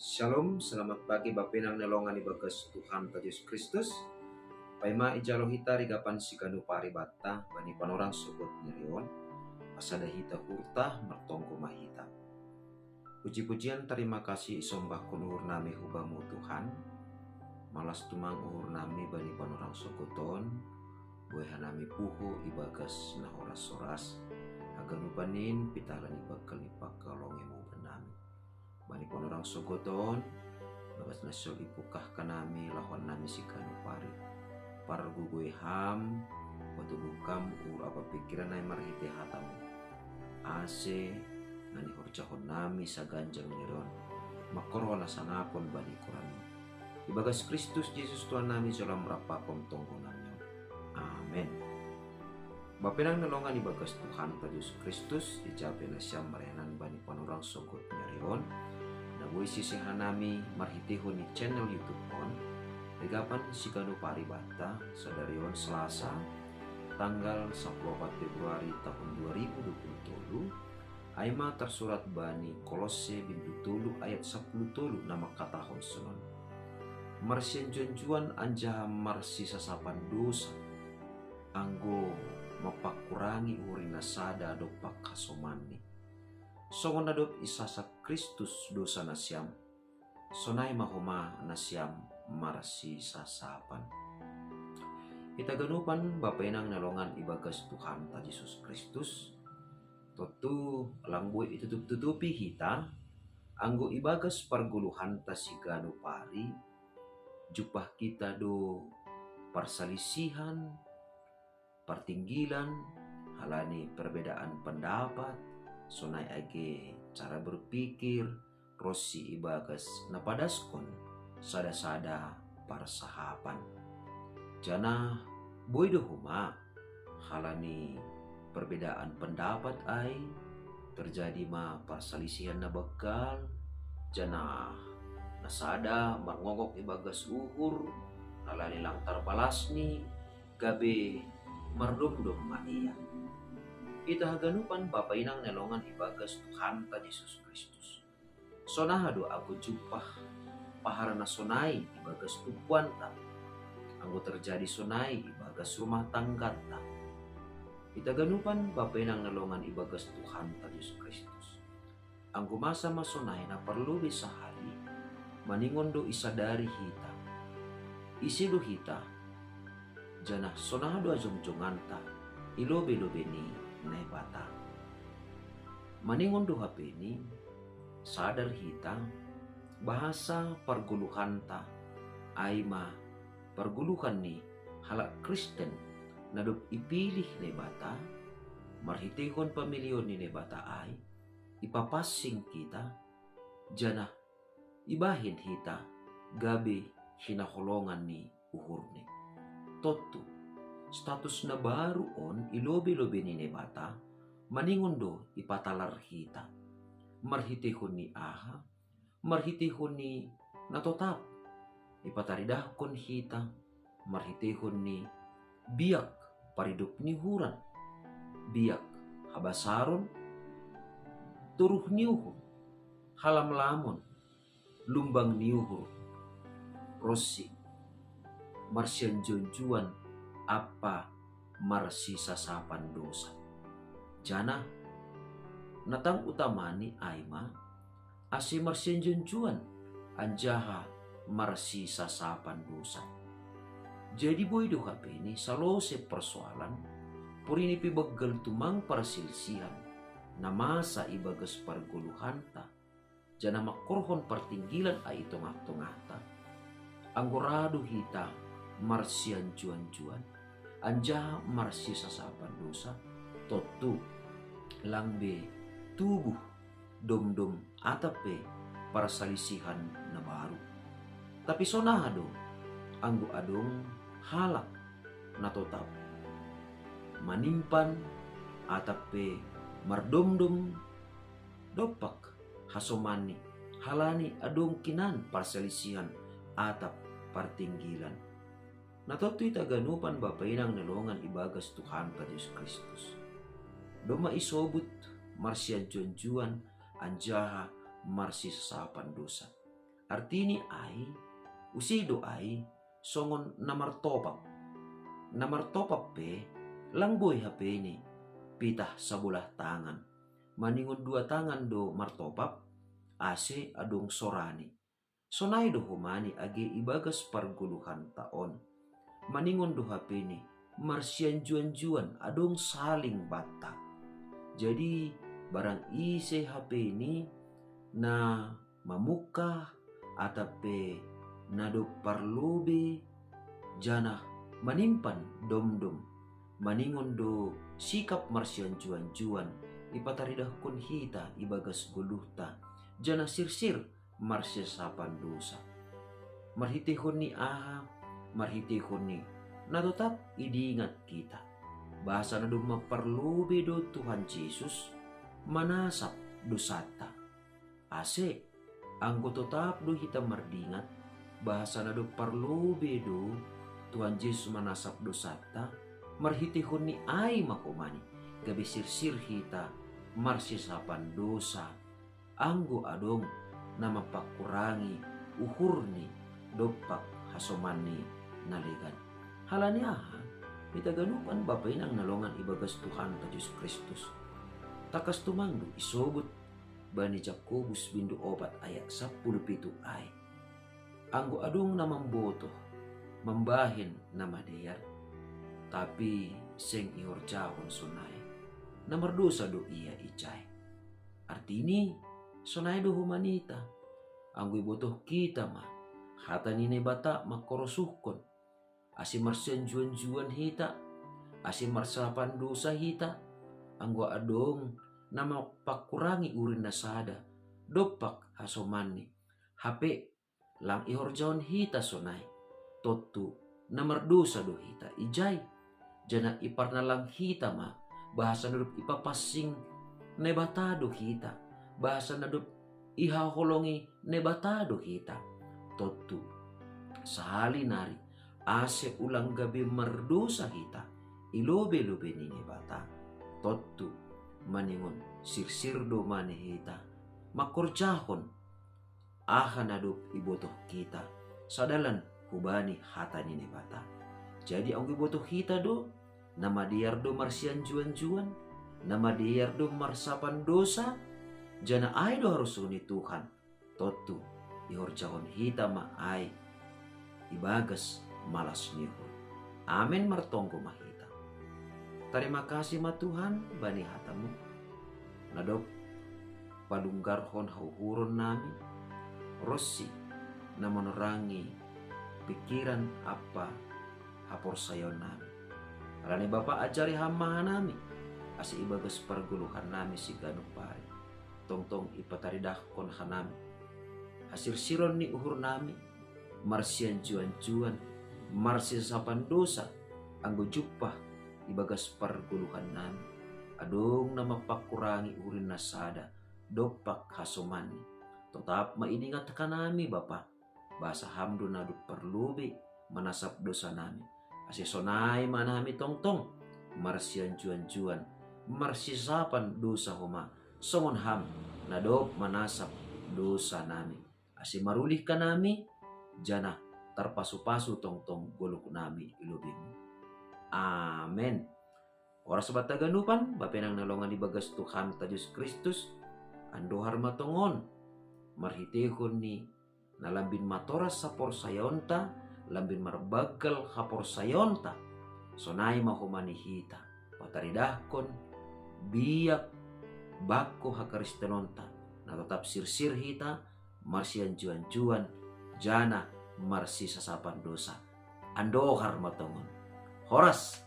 Shalom, selamat pagi Bapinang nelongan ibagas Tuhan Yesus Kristus. Paima ijalo hita rigapan sikanu paribata bani panorang subut nyerion. Asada hita hurta mertongko mahita. Puji-pujian terima kasih isombah kunur nami hubamu Tuhan. Malas tumang uhur nami bani panorang sokoton. Buehan nami puhu ibagas nahoras soras. Aganu panin pitalan ibakal ipakalongemu benami. Bani panorang sokoton. Babas nasol ipukah kanami lawan nami si kanupari. Para gugoy ham, patubukam apa pikiran ay marhite hatamu. Ase, nani horcahon nami sa ganjang niron. Makorona sanapon bani kurani. Ibagas Kristus Jesus Tuhan nami salam rapakom tonggo nanyo. Amen. Bapinang nalongan ibagas Tuhan Yesus Kristus, ijabe na siya marenan bani panurang sogot nyarion. Nabuhi sisihan nami marhitihon ni channel YouTube on. Regapan sikano paribata sa darion Selasa tanggal 14 Februari tahun 2020 ay tersurat bani Kolose bintu tulu ayat 10 tulu nama katahon sunon. Marsien jonjuan anja marsi sasapan dosa anggo mapakurangi urina sada dopak kasomani. Songon nadop isasa Kristus dosa nasyam. Sonay mahuma nasyam marasi sasapan. Itaganupan bapainang nalongan ibagas Tuhan ta Yesus Kristus. Totu langboy itutup-tutupi hita. Anggo ibagas parguluhan ta sigano pari. Jupah kita do parsalisihan, partinggilan, halani perbedaan pendapat, sonai age cara berpikir, rosi ibagas napadaskon sada-sada parsahapan. Jana boy huma halani perbedaan pendapat ay terjadi ma parsalisihan na bakal jana nasada mangogok ibagas uhur halani lang tarbalasni gabe mardumdum maiya. Ita haganupan bapainang nelongan ibagas Tuhan ta Yesus Kristus. Sonahado ako jupah paharana sonai ibagas tupuan ta. Anggo terjadi sonai ibagas rumah tangga ta. Ita ganupan bapainang nelongan ibagas Tuhan ta Yesus Kristus. Anggo masa masonai na perlu bisahali maningon do isadari hita. Isido hita jana sonahado ajong-jongan ta ilobe-lobe ni naibata. Maningon do HP ni sadar hita bahasa perguluhan ta aima perguluhan ni halak Kristen nadop ipilih nebata marhitehon pamilyon ni nebata ay ipapasing kita jana ibahin hita gabi hinaholongan ni uhurne. Totu status na baru on ilobe-lobe ni nebata maningon do ipatalar hita. Marhitihon ni aha, marhitihon ni natotap. Ipataridahkon hita, marhitihon ni biyak paridup ni huran. Biyak habasaron, turuh niuhur, halam lamon, lumbang niuhur, rosi, marsian jonjuan, apa marsi sasapan dosa. Jana natang utamani aima asi marsian jonjuan anjaha marsi sasapan dosa. Jadi boy do HP ini salose persoalan purini pibagal tumang parsilsihan na masa ibagas parguluhanta jana makorhon partinggilan ay itong-tongata. Anggorado hita marsian juan-juan anja marsi sasapan dosa totu langbe tubuh dom-dom atape parsalisihan na baru. Tapi sonahado anggo adong halak natotap manimpan atape mardomdom dopak hasomani halani adong kinan parsalisihan atap partinggilan. Natoto'y taganupan bapainang nalongan ibagas Tuhan ka Yesus Kristus. Doma isobut marsian jonjuan anjaha marsi sasapan dosa. Artini ai usido ai songon namar topap pe langboy HP ni pitah sabulah tangan. Maningon dua tangan do martopap ase adong sorani. Sonai do humani age ibagas parguluhan taon. Maningon do HP ni marsian juan-juan adong saling bata. Jadi barang ise HP ni na mamuka atape nado parlobe jana manimpan dom-dom maningon do sikap marsian juan-juan ipataridah kun hita ibagas guluhta jana sirsir marsia sapan dosa marhitihon ni aha marhitihon ni na tetap idingat kita bahasa na do maparlobe do Tuhan Yesus manasap dosata ase anggo tetap do hita mardingat bahasa na do parlobe do Tuhan Yesus manasap dosata marhitihon ni ay makumani gabi sirsir hita marsisapan dosa anggo adong na mapakurangi uhur ni dopak hasomani naligan halani aha kita ganupan bapay nang nalongan ibagas Tuhan ta Yesus Kristus takas tumangdo isobut bani Jakobus bindu 4 ayat 17 ay anggo adong na mamboto mambahin na madiyar tapi seng ihorjahon sunay na mardosa do iya icay artini sunay do humanita anggo ibotoh kita ma hata nini bata makorosukon asi marsian juan-juan hita asi marsapan dosa hita anggo adong na mapakurangi urin na sada dopak hasomani HP lang ihorjahon hita sunay totu na mardosa do hita ijay jana iparna lang hita ma bahasa nadup ipapasing nebatado hita bahasa nadup ihaholongi nebatado hita totu sahali nari ase ulang gabi mardosa hita ilobe-lobe ni nebata totu maningon sirsir do mani hita makorjahon aha nadup ibotoh kita sadalan hubani hata ni nebata jadi ang ibotoh kita do nama diar do marsian juan-juan nama diar do marsapan dosa jana ay do harus uni Tuhan totu ihorjahon hita ma ay ibagas malas nihon amin martongko mahita terima kasih ma Tuhan bani hatamu nadop palunggarhon hauhuron nami rossi na menerangi pikiran apa hapor sayon nami alani Bapa ajari hama nami asi ibagas perguluhan nami si ganuk pari tongtong ipataridahkon hanami hasil siron ni uhur nami marsian juan-juan marsia sapan dosa anggo jupah ibagas perguluhan nami adong na mapakurangi urin nasada dopak hasomani tetap mainingat ka nami Bapa bahasa hamdu nadu perlubi manasap dosa nami asi sonai manami tongtong marsian juan-juan marsisapan dosa homa songon ham nadop manasap dosa nami asi marulih ka nami jana tarpasu-pasu tongtong golok nami ilubimu amen oras bata ganupan bapenang nalongan ibagas Tuhan ta Yesus Kristus ando harmatongon marhitehon ni na lambin matoras sapor sayonta lambin marbagal hapor sayonta sonai mahumani hita pataridahkon biak bako hakaristenonta na tetap sirsir hita marsian juan-juan jana marsi sasapan dosa ando harmatongon horas